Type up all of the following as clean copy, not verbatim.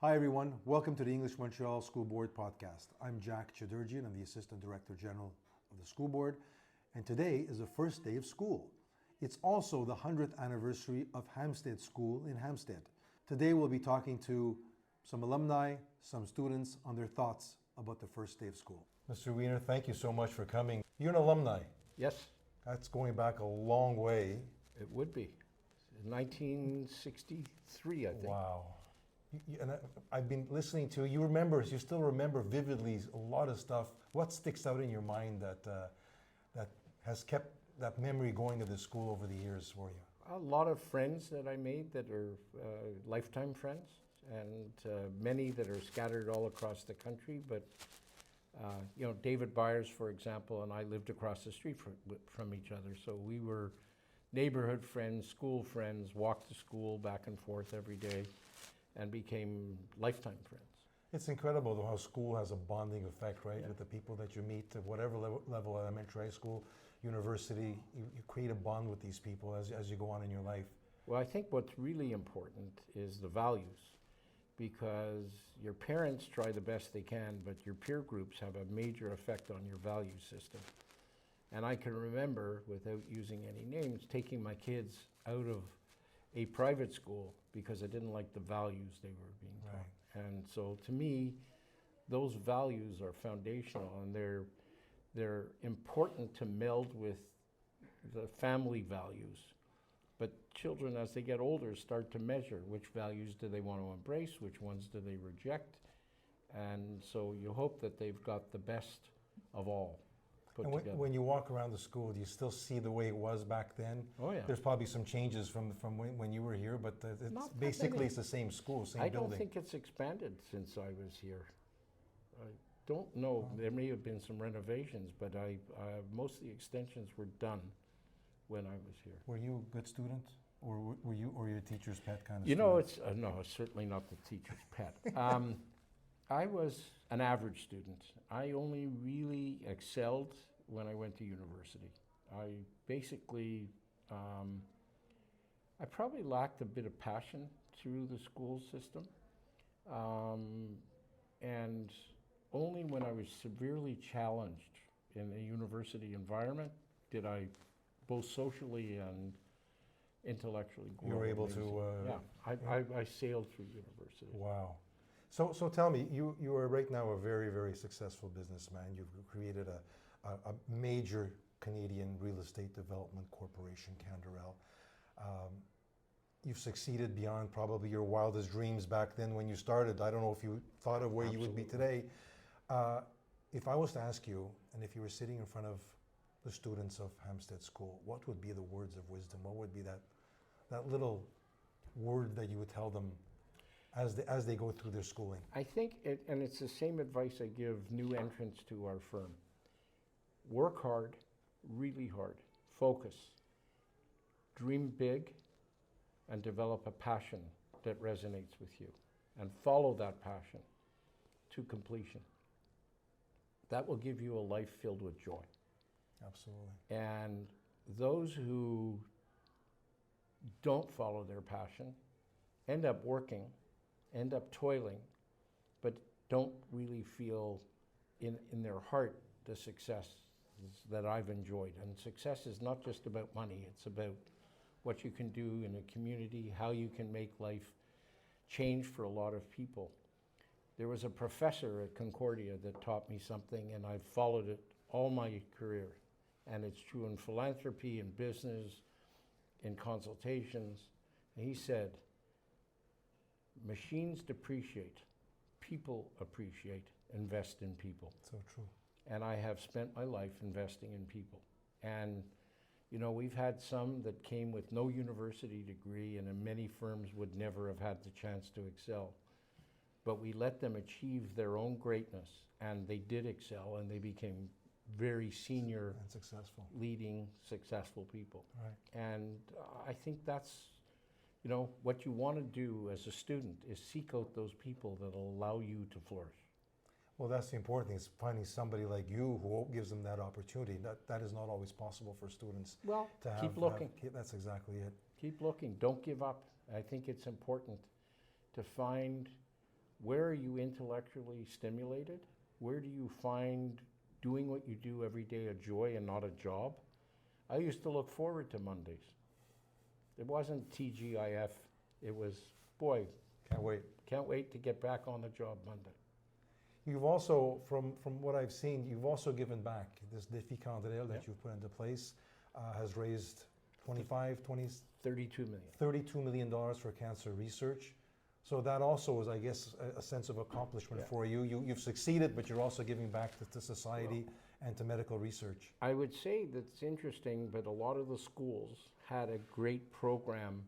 Hi everyone, welcome to the English Montreal School Board Podcast. I'm Jack Chadirdjian, I'm the Assistant Director General of the School Board, and today is the first day of school. It's also the 100th anniversary of Hampstead School in Hampstead. Today we'll be talking to some alumni, some students on their thoughts about the first day of school. Mr. Wener, thank you so much for coming. You're an alumni. Yes, That's going back a long way. it would be. 1963, I think. Wow. I've been listening to you. You still remember vividly a lot of stuff. What sticks out in your mind that has kept that memory going to the school over the years for you? A lot of friends that I made that are lifetime friends, and many that are scattered all across the country. But David Byers, for example, and I lived across the street from each other, so we were neighborhood friends, school friends, walked to school back and forth every day, and became lifetime friends. It's incredible though how school has a bonding effect, right? Yeah. With the people that you meet at whatever level, elementary, high school, university, you create a bond with these people as you go on in your life. Well, I think what's really important is the values, because your parents try the best they can, but your peer groups have a major effect on your value system. And I can remember, without using any names, taking my kids out of a private school because I didn't like the values they were being taught. Right. And so to me, those values are foundational, and they're important to meld with the family values. But children, as they get older, start to measure which values do they want to embrace, which ones do they reject. And so you hope that they've got the best of all put together. When you walk around the school, do you still see the way it was back then? Oh yeah. There's probably some changes from when you were here, but it's basically it's the same school, same I building. don't think it's expanded since I was here. I don't know. There may have been some renovations, but most of the extensions were done when I was here. Were you a good student, or were you your teacher's pet kind of You student? know, no, it's certainly not the teacher's pet. I was an average student. I only really excelled when I went to university. I basically, I probably lacked a bit of passion through the school system. And only when I was severely challenged in a university environment did I, both socially and intellectually, grow. You were able to... yeah, I sailed through university. Wow. So tell me, you are right now a very, very successful businessman. You've created a major Canadian real estate development corporation, Campbell. You've succeeded beyond probably your wildest dreams back then when you started. I don't know if you thought of where you would be today. If I was to ask you, and if you were sitting in front of the students of Hampstead School, what would be the words of wisdom? What would be that little word that you would tell them as they go through their schooling? I think, and it's the same advice I give new entrants to our firm. Work hard, really hard, focus, dream big, and develop a passion that resonates with you, and follow that passion to completion. That will give you a life filled with joy. Absolutely. And those who don't follow their passion end up working, end up toiling, but don't really feel in their heart the success that I've enjoyed. And success is not just about money, it's about what you can do in a community, how you can make life change for a lot of people. There was a professor at Concordia that taught me something, and I've followed it all my career. And it's true in philanthropy, in business, in consultations. And he said, machines depreciate, people appreciate, invest in people. So true. And I have spent my life investing in people. And, we've had some that came with no university degree, and in many firms would never have had the chance to excel. But we let them achieve their own greatness, and they did excel, and they became very senior And successful. leading successful people. Right. And I think that's, what you want to do as a student is seek out those people that will allow you to flourish. Well, that's the important thing, is finding somebody like you who gives them that opportunity. That is not always possible for students. Well, to have, keep looking. That's exactly it. Keep looking. Don't give up. I think it's important to find where are you intellectually stimulated? Where do you find doing what you do every day a joy and not a job? I used to look forward to Mondays. It wasn't TGIF. It was, boy, can't wait to get back on the job Monday. You've also, from what I've seen, you've also given back. This Défi Campbell that you've put into place has raised 32 million. $32 million for cancer research. So that also is, I guess, a sense of accomplishment for you. You've succeeded, but you're also giving back to society and to medical research. I would say that's interesting, but a lot of the schools had a great program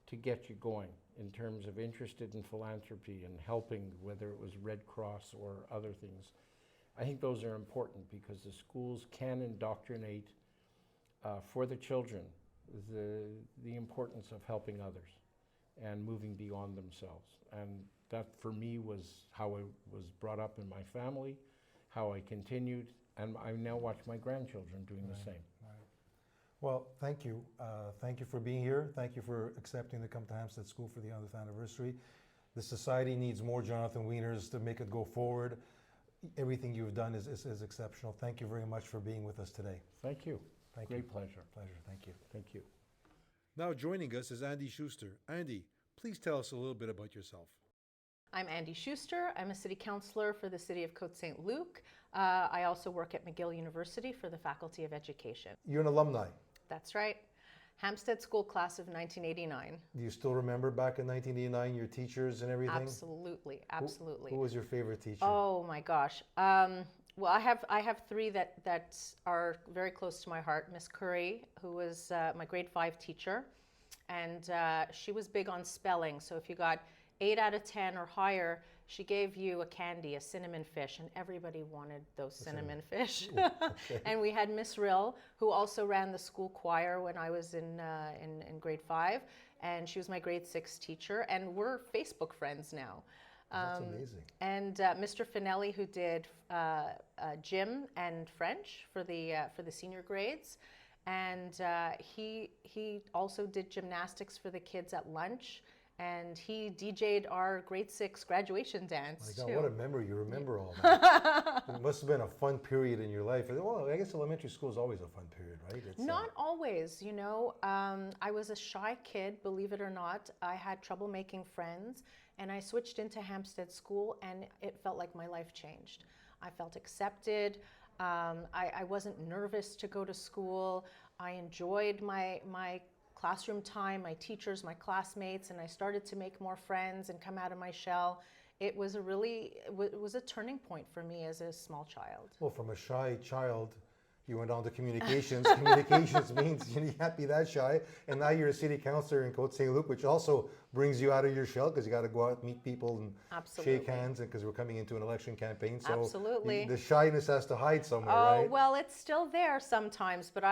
to get you going in terms of interested in philanthropy and helping, whether it was Red Cross or other things. I think those are important because the schools can indoctrinate for the children the importance of helping others and moving beyond themselves. And that for me was how I was brought up in my family, how I continued, and I now watch my grandchildren doing the same. Well, thank you. Thank you for being here. Thank you for accepting to come to Hampstead School for the 100th anniversary. The society needs more Jonathan Weaners to make it go forward. Everything you've done is exceptional. Thank you very much for being with us today. Thank you. Thank Great you. pleasure. Pleasure. Thank you. Thank you. Now joining us is Andee Shuster. Andee, please tell us a little bit about yourself. I'm Andee Shuster. I'm a city councillor for the city of Côte-Saint-Luc. I also work at McGill University for the Faculty of Education. You're an alumni. That's right. Hampstead School class of 1989. Do you still remember back in 1989 your teachers and everything? Absolutely, absolutely. Who was your favorite teacher? Oh my gosh. Well, I have three that are very close to my heart. Miss Curry, who was my grade 5 teacher, and she was big on spelling. So if you got 8 out of 10 or higher, she gave you a candy, a cinnamon fish, and everybody wanted those cinnamon fish. Okay. And we had Miss Rill, who also ran the school choir when I was in grade 5, and she was my grade 6 teacher, and we're Facebook friends now. That's amazing. And Mr. Finelli, who did gym and French for the senior grades, and he also did gymnastics for the kids at lunch. And he DJ'd our grade 6 graduation dance, My God, too. what a memory. You remember all that. It must have been a fun period in your life. Well, I guess elementary school is always a fun period, right? It's, Not always, you know. I was a shy kid, believe it or not. I had trouble making friends, and I switched into Hampstead School, and it felt like my life changed. I felt accepted. I wasn't nervous to go to school. I enjoyed my classroom time, my teachers, my classmates, and I started to make more friends and come out of my shell. It was a turning point for me as a small child. Well, from a shy child, you went on to communications. Communications means you can't be that shy. And now you're a city councillor in Côte-Saint-Luc, which also brings you out of your shell because you got to go out and meet people and shake hands, because we're coming into an election campaign. So absolutely. The shyness has to hide somewhere, right? right? Well, it's still there sometimes, but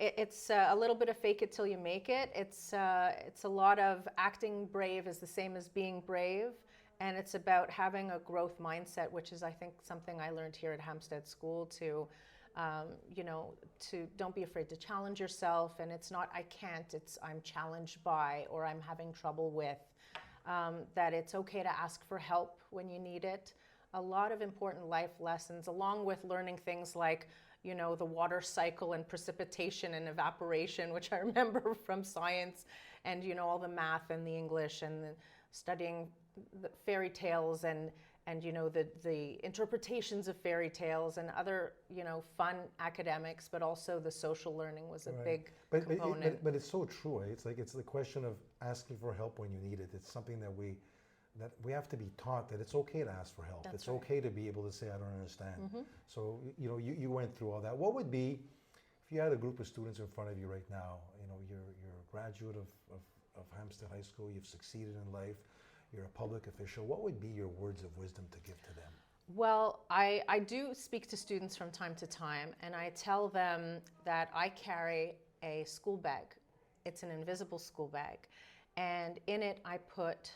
it's a little bit of fake it till you make it. It's a lot of acting brave is the same as being brave, and it's about having a growth mindset, which is, I think, something I learned here at Hampstead School to don't be afraid to challenge yourself. And it's not I can't, it's I'm challenged by, or I'm having trouble with. That it's okay to ask for help when you need it. A lot of important life lessons, along with learning things like the water cycle and precipitation and evaporation, which I remember from science, and all the math and the English and studying the fairy tales and the interpretations of fairy tales and other fun academics, but also the social learning was a big component. But it's so true. It's like it's the question of asking for help when you need it. It's something that we have to be taught that it's okay to ask for help. That's it's right. okay to be able to say, I don't understand. Mm-hmm. So, you went through all that. What would be, if you had a group of students in front of you right now, you're a graduate of Hampstead High School, you've succeeded in life, you're a public official, what would be your words of wisdom to give to them? Well, I do speak to students from time to time, and I tell them that I carry a school bag. It's an invisible school bag, and in it I put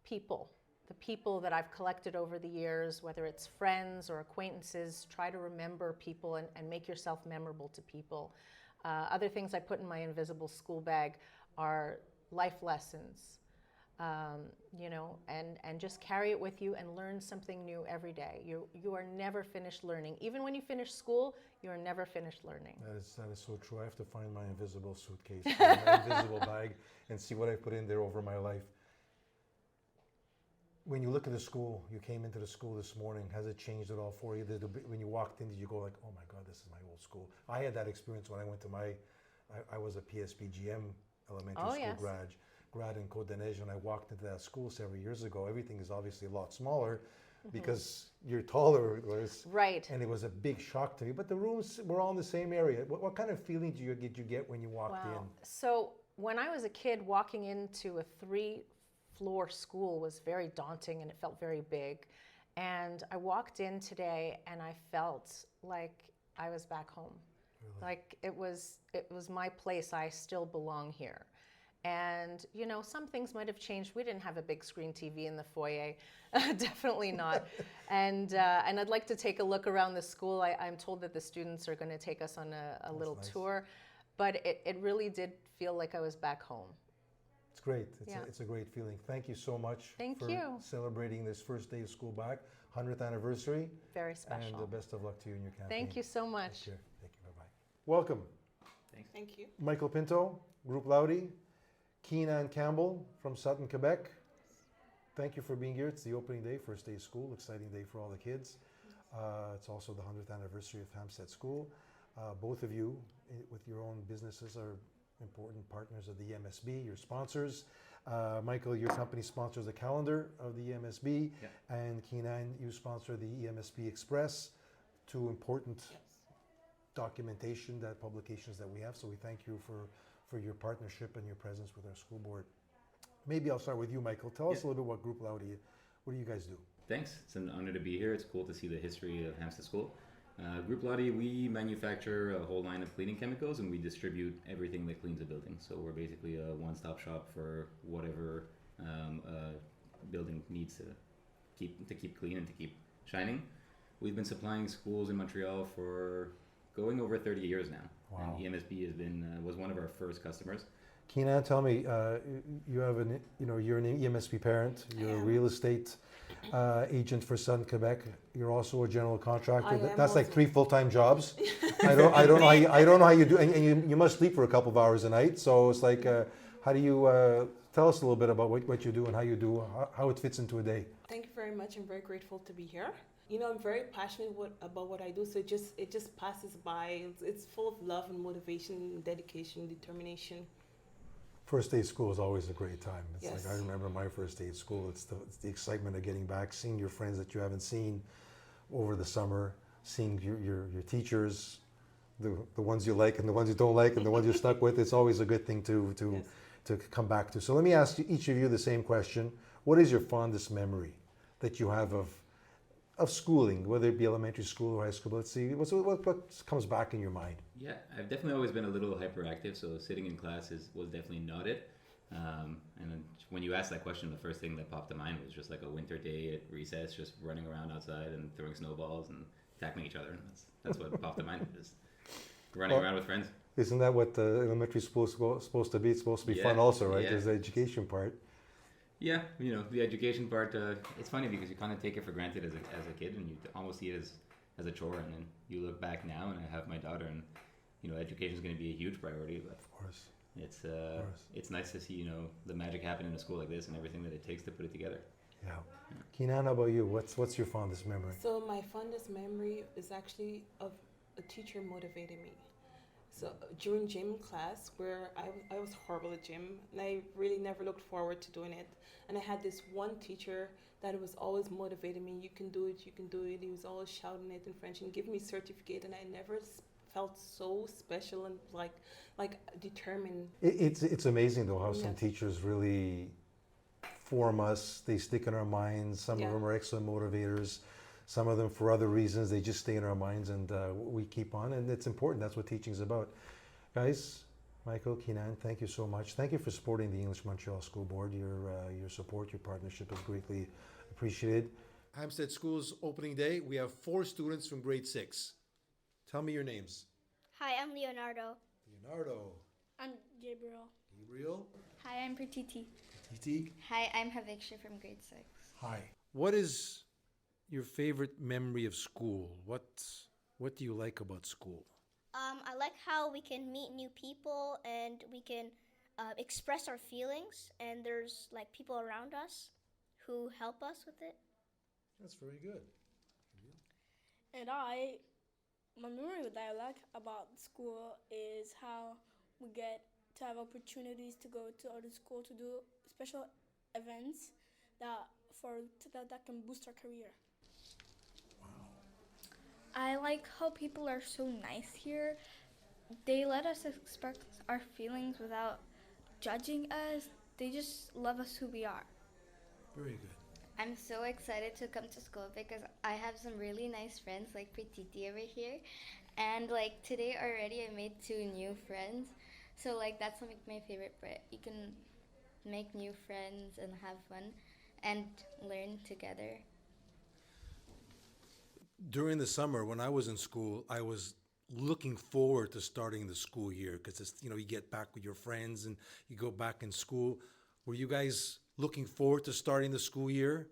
people, the people that I've collected over the years, whether it's friends or acquaintances. Try to remember people and make yourself memorable to people. Other things I put in my invisible school bag are life lessons, you know, and just carry it with you and learn something new every day. You are never finished learning. Even when you finish school, you are never finished learning. That is so true. I have to find my invisible suitcase, my invisible bag, and see what I put in there over my life. When you look at the school, you came into the school this morning, has it changed at all for you? When you walked in, did you go like, oh my God, this is my old school? I had that experience when I went to I was a PSPGM elementary school yes. grad in Côte des Neiges, and I walked into that school several years ago. Everything is obviously a lot smaller because you're taller. Right. And it was a big shock to me. But the rooms were all in the same area. What kind of feeling did you get when you walked in? So when I was a kid, walking into a 3-floor school was very daunting and it felt very big. And I walked in today and I felt like I was back home. Really? Like it was my place. I still belong here. And, you know, some things might have changed. We didn't have a big screen TV in the foyer. Definitely not. And I'd like to take a look around the school. I'm told that the students are going to take us on a little tour. But it really did feel like I was back home. It's great. It's a great feeling. Thank you so much for celebrating this first day of school back, 100th anniversary. Very special. And the best of luck to you in your campaign. Thank you so much. Take care. Thank you. Bye-bye. Welcome. Thanks. Thank you. Michael Pinto, Groupe Laudie, Kean and Campbell from Sutton Quebec. Thank you for being here. It's the opening day, first day of school, exciting day for all the kids. It's also the 100th anniversary of Hampstead School. Both of you, with your own businesses, are important partners of the EMSB, your sponsors. Michael, your company sponsors the calendar of the EMSB, and Kean, you sponsor the EMSB Express, two important documentation, publications that we have. So we thank you for your partnership and your presence with our school board. Maybe I'll start with you, Michael. Tell us a little bit what Groupe Laudie, what do you guys do? Thanks. It's an honor to be here. It's cool to see the history of Hampstead School. Groupe Laudie, we manufacture a whole line of cleaning chemicals and we distribute everything that cleans a building. So we're basically a one-stop shop for whatever a building needs to keep clean and to keep shining. We've been supplying schools in Montreal for going over 30 years now. Wow. And EMSB was one of our first customers. Kean, tell me, you're an EMSB parent. You're a real estate agent for Sutton Quebec. You're also a general contractor. That's like 3 full-time jobs. I don't know how you do, and you must sleep for a couple of hours a night. So it's like, how do you tell us a little bit about what you do and how it fits into a day? Thank you very much. I'm very grateful to be here. You know, I'm very passionate about what I do, so it just passes by. It's full of love and motivation, dedication, determination. First day of school is always a great time. It's like I remember my first day at school. It's the excitement of getting back, seeing your friends that you haven't seen over the summer, seeing your teachers, the ones you like and the ones you don't like and the ones you're stuck with. It's always a good thing to come back to. So let me ask each of you the same question. What is your fondest memory that you have of schooling, whether it be elementary school or high school? Let's see, what comes back in your mind? Yeah, I've definitely always been a little hyperactive, so sitting in class was definitely not it. And then when you asked that question, the first thing that popped to mind was just like a winter day at recess, just running around outside and throwing snowballs and tackling each other. That's what popped to mind, just running around with friends. Isn't that what elementary school is supposed to be? It's supposed to be fun also, right? There's the education part. Yeah, you know, the education part, it's funny because you kind of take it for granted as a kid and you almost see it as a chore, and then you look back now and I have my daughter and, you know, education is going to be a huge priority, but of course. It's nice to see, you know, the magic happen in a school like this and everything that it takes to put it together. Yeah. Kean, how about you? What's your fondest memory? So my fondest memory is actually of a teacher motivating me. So during gym class, where I was horrible at gym and I really never looked forward to doing it. And I had this one teacher that was always motivating me. You can do it, you can do it. He was always shouting it in French and giving me a certificate. And I never felt so special and like determined. It's amazing though how some teachers really form us. They stick in our minds. Some of them are excellent motivators. Some of them, for other reasons, they just stay in our minds and we keep on. And it's important. That's what teaching is about. Guys, Michael, Kean, thank you so much. Thank you for supporting the English Montreal School Board. Your support, your partnership is greatly appreciated. Hampstead School's opening day, we have 4 students from grade 6. Tell me your names. Hi, I'm Leonardo. Leonardo. I'm Gabriel. Gabriel. Hi, I'm Pratiti. Titig. Hi, I'm Haviksha from grade 6. Hi. What is your favorite memory of school? What do you like about school? I like how we can meet new people and we can express our feelings, and there's like people around us who help us with it. That's very good. And my memory that I like about school is how we get to have opportunities to go to other school to do special events that can boost our career. I like how people are so nice here. They let us express our feelings without judging us. They just love us who we are. Very good. I'm so excited to come to school because I have some really nice friends like Petiti over here. And like today already I made 2 new friends. So like that's like my favorite part. You can make new friends and have fun and learn together. During the summer when I was in school, I was looking forward to starting the school year because it's, you get back with your friends and you go back in school. Were you guys looking forward to starting the school year?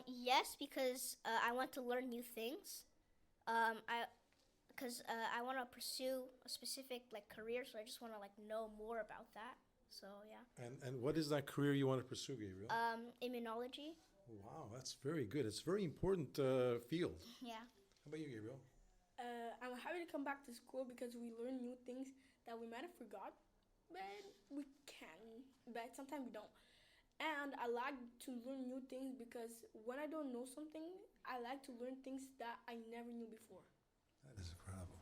Yes, because I want to learn new things. I want to pursue a specific like career, so I just want to like know more about that. So yeah. And what is that career you want to pursue, Gabriel? Immunology. Wow, that's very good. It's a very important field. Yeah. How about you, Gabriel? I'm happy to come back to school because we learn new things that we might have forgot, but we can, but sometimes we don't. And I like to learn new things because when I don't know something, I like to learn things that I never knew before. That is incredible.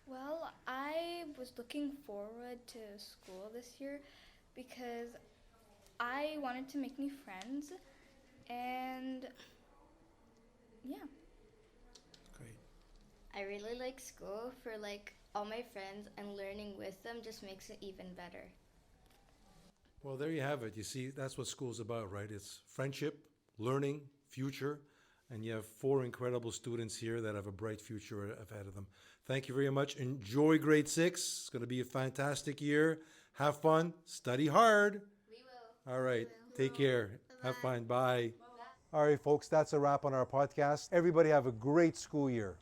Well, I was looking forward to school this year because I wanted to make new friends and yeah. Great. I really like school for like all my friends, and learning with them just makes it even better. Well, there you have it. You see, that's what school's about, right? It's friendship, learning, future, and you have 4 incredible students here that have a bright future ahead of them. Thank you very much. Enjoy grade 6. It's going to be a fantastic year. Have fun. Study hard. We will. All right. Take care. Have fun. Bye. All right, folks, that's a wrap on our podcast. Everybody have a great school year.